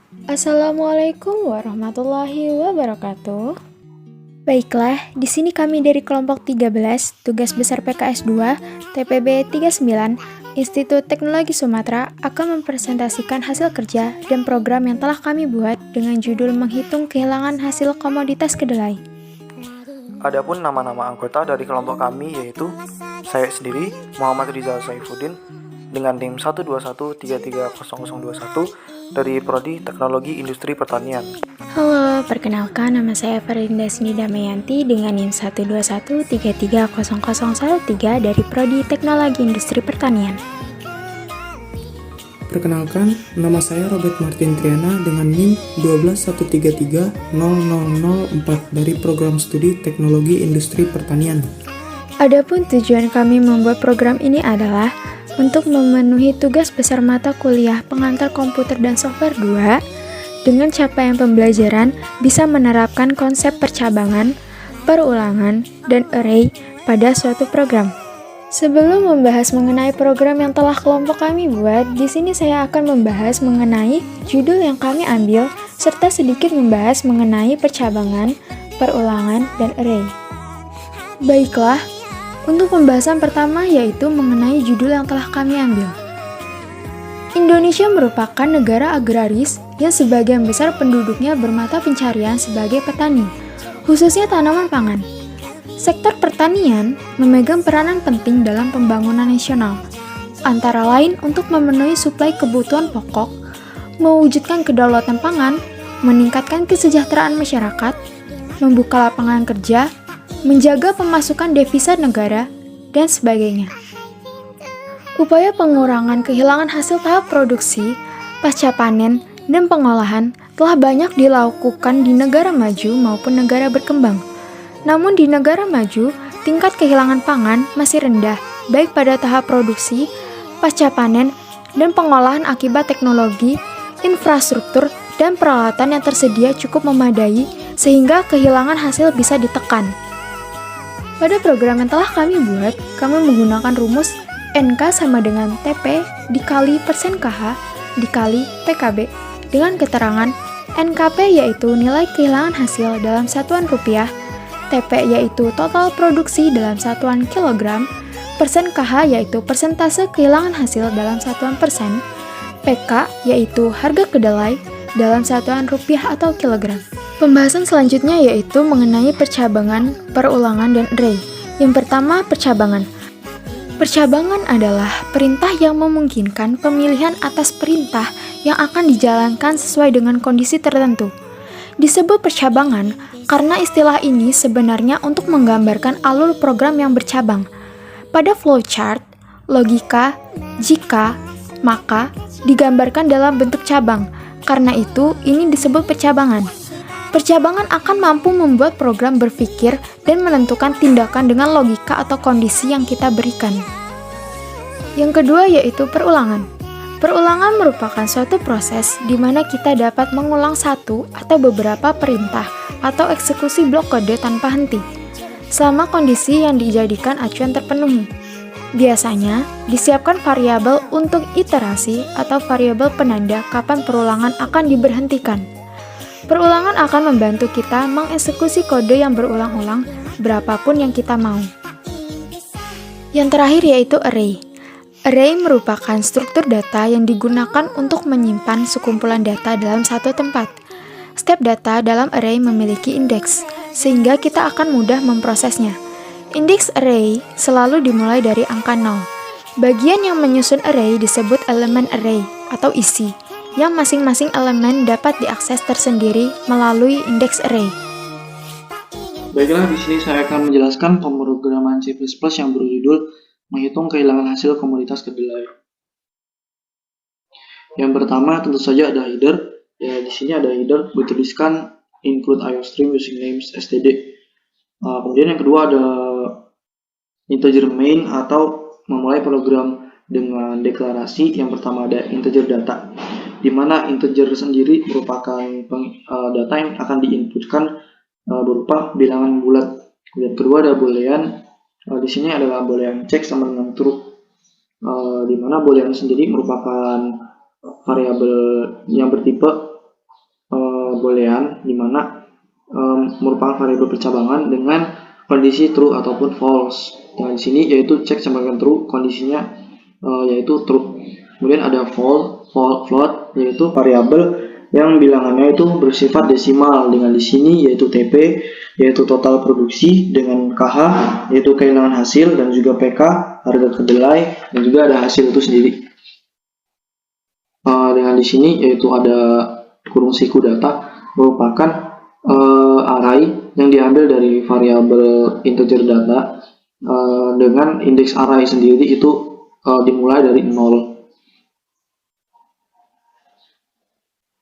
Assalamualaikum warahmatullahi wabarakatuh. Baiklah, di sini kami dari kelompok 13, tugas besar PKS 2, TPB 39, Institut Teknologi Sumatera akan mempresentasikan hasil kerja dan program yang telah kami buat dengan judul menghitung kehilangan hasil komoditas kedelai. Adapun nama-nama anggota dari kelompok kami yaitu saya sendiri, Muhammad Rizal Saifuddin, dengan NIM 121330021 dari Prodi Teknologi Industri Pertanian. Halo, perkenalkan nama saya Farinda Sini Damayanti dengan NIM 121330013 dari Prodi Teknologi Industri Pertanian. Perkenalkan, nama saya Robert Martin Triana dengan NIM 121330004 dari Program Studi Teknologi Industri Pertanian. Adapun tujuan kami membuat program ini adalah untuk memenuhi tugas besar mata kuliah pengantar komputer dan software 2 dengan capaian pembelajaran bisa menerapkan konsep percabangan, perulangan, dan array pada suatu program. Sebelum membahas mengenai program yang telah kelompok kami buat, di sini saya akan membahas mengenai judul yang kami ambil serta sedikit membahas mengenai percabangan, perulangan, dan array. Baiklah, untuk pembahasan pertama yaitu mengenai judul yang telah kami ambil. Indonesia merupakan negara agraris yang sebagian besar penduduknya bermata pencarian sebagai petani, khususnya tanaman pangan. Sektor pertanian memegang peranan penting dalam pembangunan nasional, antara lain untuk memenuhi suplai kebutuhan pokok, mewujudkan kedaulatan pangan, meningkatkan kesejahteraan masyarakat, membuka lapangan kerja, menjaga pemasukan devisa negara, dan sebagainya. Upaya pengurangan kehilangan hasil tahap produksi, pasca panen, dan pengolahan telah banyak dilakukan di negara maju maupun negara berkembang. Namun di negara maju, tingkat kehilangan pangan masih rendah, baik pada tahap produksi, pasca panen, dan pengolahan akibat teknologi, infrastruktur, dan peralatan yang tersedia cukup memadai sehingga kehilangan hasil bisa ditekan. Pada program yang telah kami buat, kami menggunakan rumus NK sama dengan TP dikali persen KH dikali PKB dengan keterangan NKP yaitu nilai kehilangan hasil dalam satuan rupiah, TP yaitu total produksi dalam satuan kilogram, persen KH yaitu persentase kehilangan hasil dalam satuan persen, PK yaitu harga kedelai dalam satuan rupiah atau kilogram. Pembahasan selanjutnya yaitu mengenai percabangan, perulangan, dan array. Yang pertama, percabangan. Percabangan adalah perintah yang memungkinkan pemilihan atas perintah yang akan dijalankan sesuai dengan kondisi tertentu. Disebut percabangan karena istilah ini sebenarnya untuk menggambarkan alur program yang bercabang. Pada flowchart, logika, jika, maka digambarkan dalam bentuk cabang. Karena itu, ini disebut percabangan. Percabangan akan mampu membuat program berpikir dan menentukan tindakan dengan logika atau kondisi yang kita berikan. Yang kedua yaitu perulangan. Perulangan merupakan suatu proses di mana kita dapat mengulang satu atau beberapa perintah atau eksekusi blok kode tanpa henti, selama kondisi yang dijadikan acuan terpenuhi. Biasanya, disiapkan variabel untuk iterasi atau variabel penanda kapan perulangan akan diberhentikan. Perulangan akan membantu kita mengeksekusi kode yang berulang-ulang berapapun yang kita mau. Yang terakhir yaitu array. Array merupakan struktur data yang digunakan untuk menyimpan sekumpulan data dalam satu tempat. Setiap data dalam array memiliki indeks, sehingga kita akan mudah memprosesnya. Indeks array selalu dimulai dari angka 0. Bagian yang menyusun array disebut elemen array atau isi, yang masing-masing elemen dapat diakses tersendiri melalui indeks array. Baiklah, di sini saya akan menjelaskan pemrograman C++ yang berjudul menghitung kehilangan hasil komoditas kedelai. Yang pertama tentu saja ada header. Ya, di sini ada header bertuliskan include IOStream using names std. Kemudian yang kedua ada integer main atau memulai program dengan deklarasi. Yang pertama ada integer data, di mana integer sendiri merupakan data yang akan diinputkan berupa bilangan bulat. Kemudian kedua ada boolean. Di sini adalah boolean cek sama dengan true, di mana boolean sendiri merupakan variabel yang bertipe boolean, di mana merupakan variabel percabangan dengan kondisi true ataupun false. Nah, di sini yaitu cek sama dengan true, kondisinya yaitu true. Kemudian ada float, yaitu variabel yang bilangannya itu bersifat desimal, dengan di sini yaitu TP, yaitu total produksi, dengan KH yaitu kehilangan hasil, dan juga PK harga kedelai, dan juga ada hasil itu sendiri. Dengan di sini yaitu ada kurung siku data, merupakan array yang diambil dari variabel integer data, dengan indeks array sendiri itu dimulai dari 0.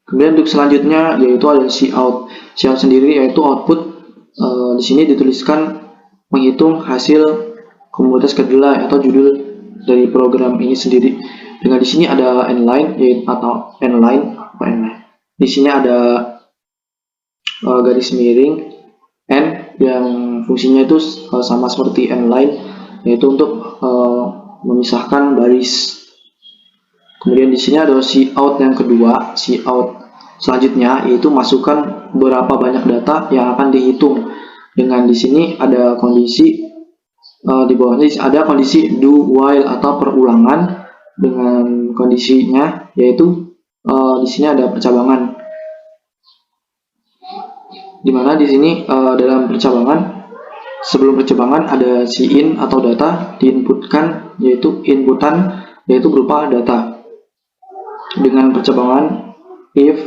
Kemudian untuk selanjutnya yaitu ada cout. Cout sendiri yaitu output. Di sini dituliskan menghitung hasil komoditas kedelai atau judul dari program ini sendiri. Dengan di sini ada nline atau nline. Di sini ada garis miring n yang fungsinya itu sama seperti nline, yaitu untuk memisahkan baris. Kemudian di sini ada cout yang kedua, cout selanjutnya yaitu masukkan berapa banyak data yang akan dihitung. Dengan di sini ada kondisi di bawahnya ada kondisi do while atau perulangan, dengan kondisinya yaitu di sini ada percabangan. Dimana di sini dalam percabangan, sebelum percabangan ada cin atau data diinputkan, yaitu inputan yaitu berupa data. Dengan percabangan if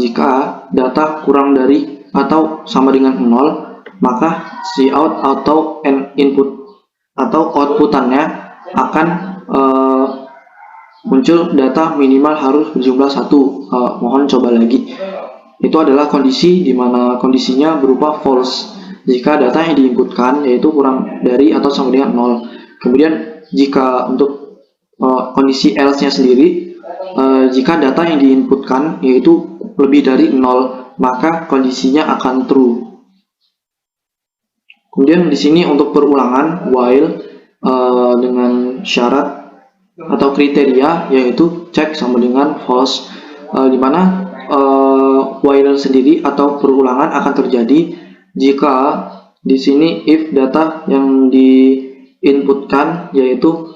jika data kurang dari atau sama dengan 0, maka cout atau input atau outputannya akan muncul data minimal harus berjumlah 1. Mohon coba lagi. Itu adalah kondisi di mana kondisinya berupa false jika data yang diinputkan yaitu kurang dari atau sama dengan 0. Kemudian jika untuk kondisi else-nya sendiri, jika data yang diinputkan yaitu lebih dari 0, maka kondisinya akan true. Kemudian di sini untuk perulangan while dengan syarat atau kriteria yaitu cek sama dengan false, di mana while sendiri atau perulangan akan terjadi jika di sini if data yang diinputkan yaitu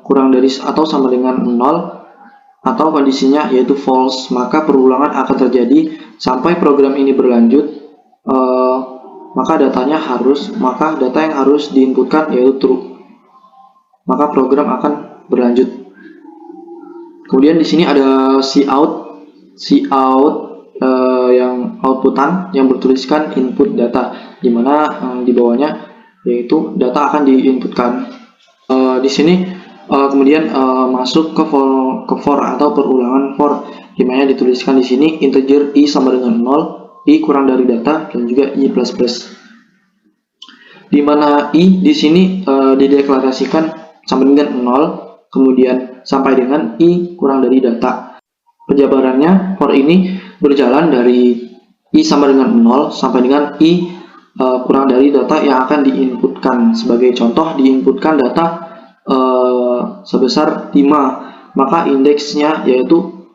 kurang dari atau sama dengan 0 atau kondisinya yaitu false, maka perulangan akan terjadi sampai program ini berlanjut. Maka data yang harus diinputkan yaitu true, maka program akan berlanjut. Kemudian di sini ada cout yang outputan yang bertuliskan input data, dimana di bawahnya yaitu data akan diinputkan. Di sini kemudian masuk ke for atau perulangan for, dimana dituliskan di sini integer i sama dengan 0, i kurang dari data, dan juga i plus plus. Dimana i di sini dideklarasikan sama dengan 0, kemudian sampai dengan i kurang dari data. Penjabarannya for ini berjalan dari i sama dengan 0 sampai dengan i kurang dari data yang akan diinputkan. Sebagai contoh, diinputkan data sebesar 5, maka indeksnya yaitu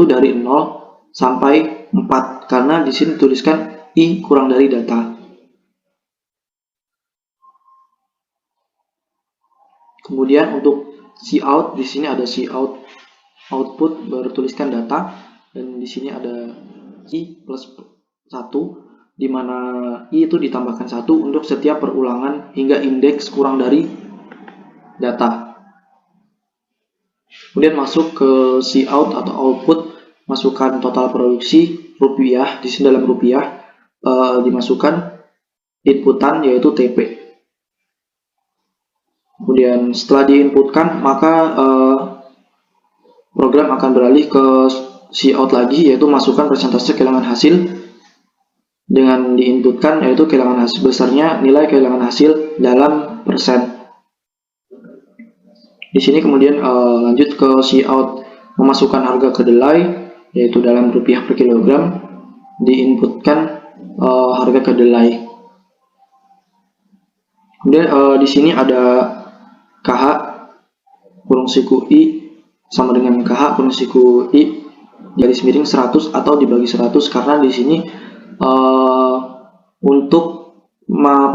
dari 0 sampai 4, karena di sini tuliskan i kurang dari data. Kemudian untuk cout, di sini ada cout output bertuliskan data, dan di sini ada i plus 1, di mana i itu ditambahkan 1 untuk setiap perulangan hingga indeks kurang dari data. Kemudian masuk ke cout atau output, masukkan total produksi rupiah, di sini dalam rupiah dimasukkan inputan yaitu TP. Kemudian setelah diinputkan, maka program akan beralih ke cout lagi, yaitu masukkan persentase kehilangan hasil dengan diinputkan yaitu kehilangan hasil besarnya nilai kehilangan hasil dalam persen. Di sini kemudian lanjut ke cout memasukkan harga kedelai yaitu dalam rupiah per kilogram, diinputkan harga kedelai. Kemudian di sini ada KH kurung siku I sama dengan KH kurung siku I, garis miring 100 atau dibagi 100, karena di sini untuk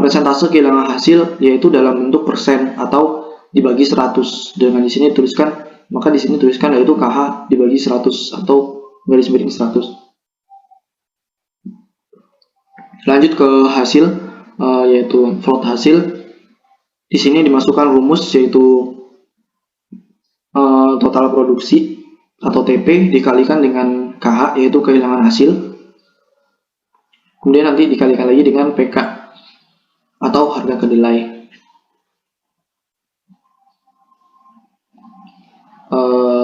presentase kehilangan hasil yaitu dalam bentuk persen atau dibagi 100. Dengan di sini tuliskan, maka di sini tuliskan yaitu KH dibagi 100 atau garis miring 100. Lanjut ke hasil, yaitu float hasil. Di sini dimasukkan rumus yaitu total produksi atau TP dikalikan dengan KH yaitu kehilangan hasil. Kemudian nanti dikalikan lagi dengan PK atau harga kedelai.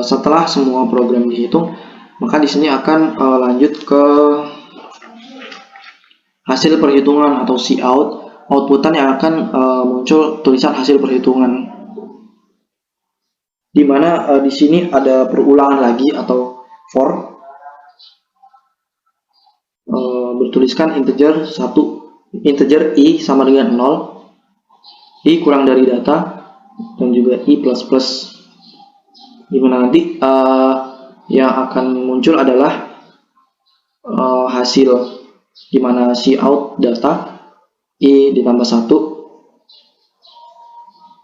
Setelah semua program dihitung, maka di sini akan lanjut ke hasil perhitungan atau cout, outputan yang akan muncul tulisan hasil perhitungan, di mana di sini ada perulangan lagi atau for, bertuliskan integer i sama dengan 0, i kurang dari data, dan juga i plus plus, dimana nanti yang akan muncul adalah hasil, dimana cout data i ditambah 1,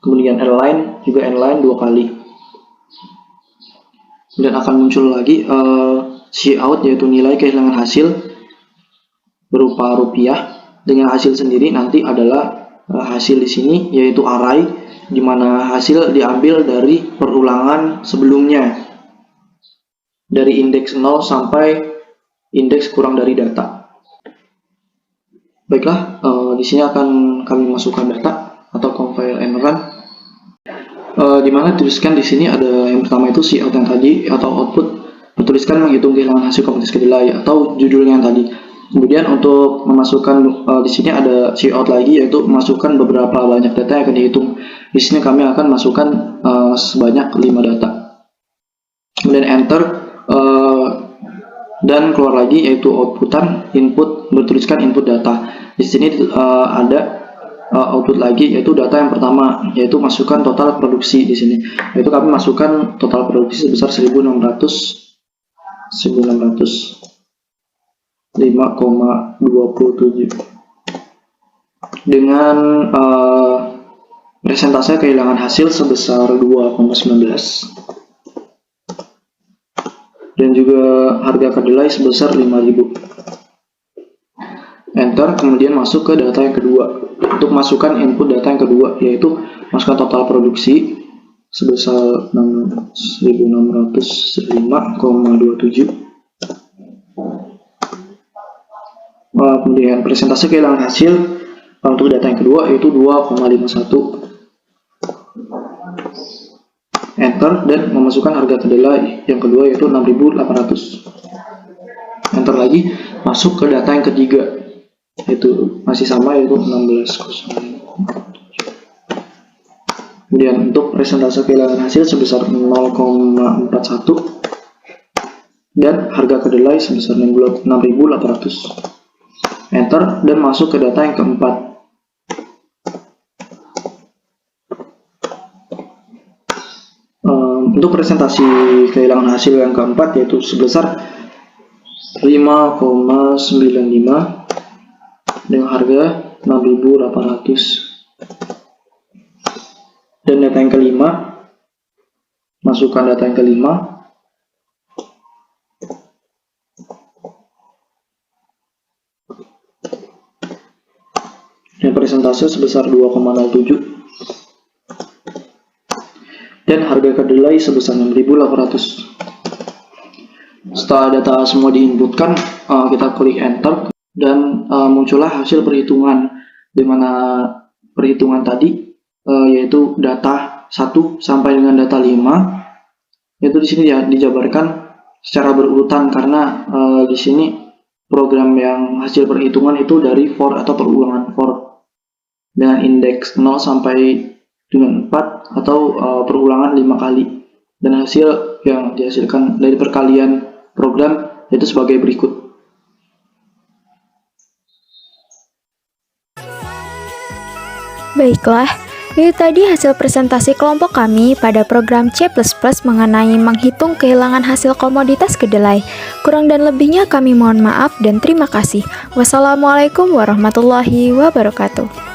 kemudian nline juga nline 2 kali, dan akan muncul lagi cout yaitu nilai kehilangan hasil berupa rupiah, dengan hasil sendiri nanti adalah hasil di sini yaitu array, di mana hasil diambil dari perulangan sebelumnya dari indeks 0 sampai indeks kurang dari data. Baiklah, di sini akan kami masukkan data atau compile and run, di mana tuliskan di sini ada yang pertama itu cout yang tadi atau output, bertuliskan menghitung kehilangan hasil komoditas kedelai atau judulnya yang tadi. Kemudian untuk memasukkan di sini ada cout lagi, yaitu memasukkan beberapa banyak data yang akan dihitung. Di sini kami akan masukkan sebanyak 5 data. Kemudian enter dan keluar lagi yaitu outputan input, bertuliskan input data. Di sini ada output lagi yaitu data yang pertama, yaitu masukkan total produksi. Di sini yaitu kami masukkan total produksi sebesar 5,27 dengan persentase kehilangan hasil sebesar 2,19 dan juga harga kedelai sebesar 5.000. Enter, kemudian masuk ke data yang kedua. Untuk masukkan input data yang kedua yaitu masukkan total produksi sebesar 6.605,27. Kemudian persentase kehilangan hasil untuk data yang kedua yaitu 2,51. Enter dan memasukkan harga kedelai yang kedua yaitu 6.800. Enter lagi, masuk ke data yang ketiga yaitu masih sama yaitu 16,0. Kemudian untuk persentase kehilangan hasil sebesar 0,41 dan harga kedelai sebesar 6.800. Enter dan masuk ke data yang keempat. Untuk presentasi kehilangan hasil yang keempat yaitu sebesar 5,95 dengan harga 6.800. Dan data yang kelima, masukkan data yang kelima. Dan persentase sebesar 2,07 dan harga kedelai sebesar 6.800. Setelah data semua diinputkan, kita klik enter dan muncullah hasil perhitungan, di mana perhitungan tadi yaitu data 1 sampai dengan data 5, yaitu di sini ya dijabarkan secara berurutan karena di sini program yang hasil perhitungan itu dari for atau perulangan for dengan indeks 0 sampai dengan 4 atau perulangan 5 kali, dan hasil yang dihasilkan dari perkalian program itu sebagai berikut. Baiklah, Itu tadi hasil presentasi kelompok kami pada program C++ mengenai menghitung kehilangan hasil komoditas kedelai. Kurang dan lebihnya kami mohon maaf dan terima kasih. Wassalamualaikum warahmatullahi wabarakatuh.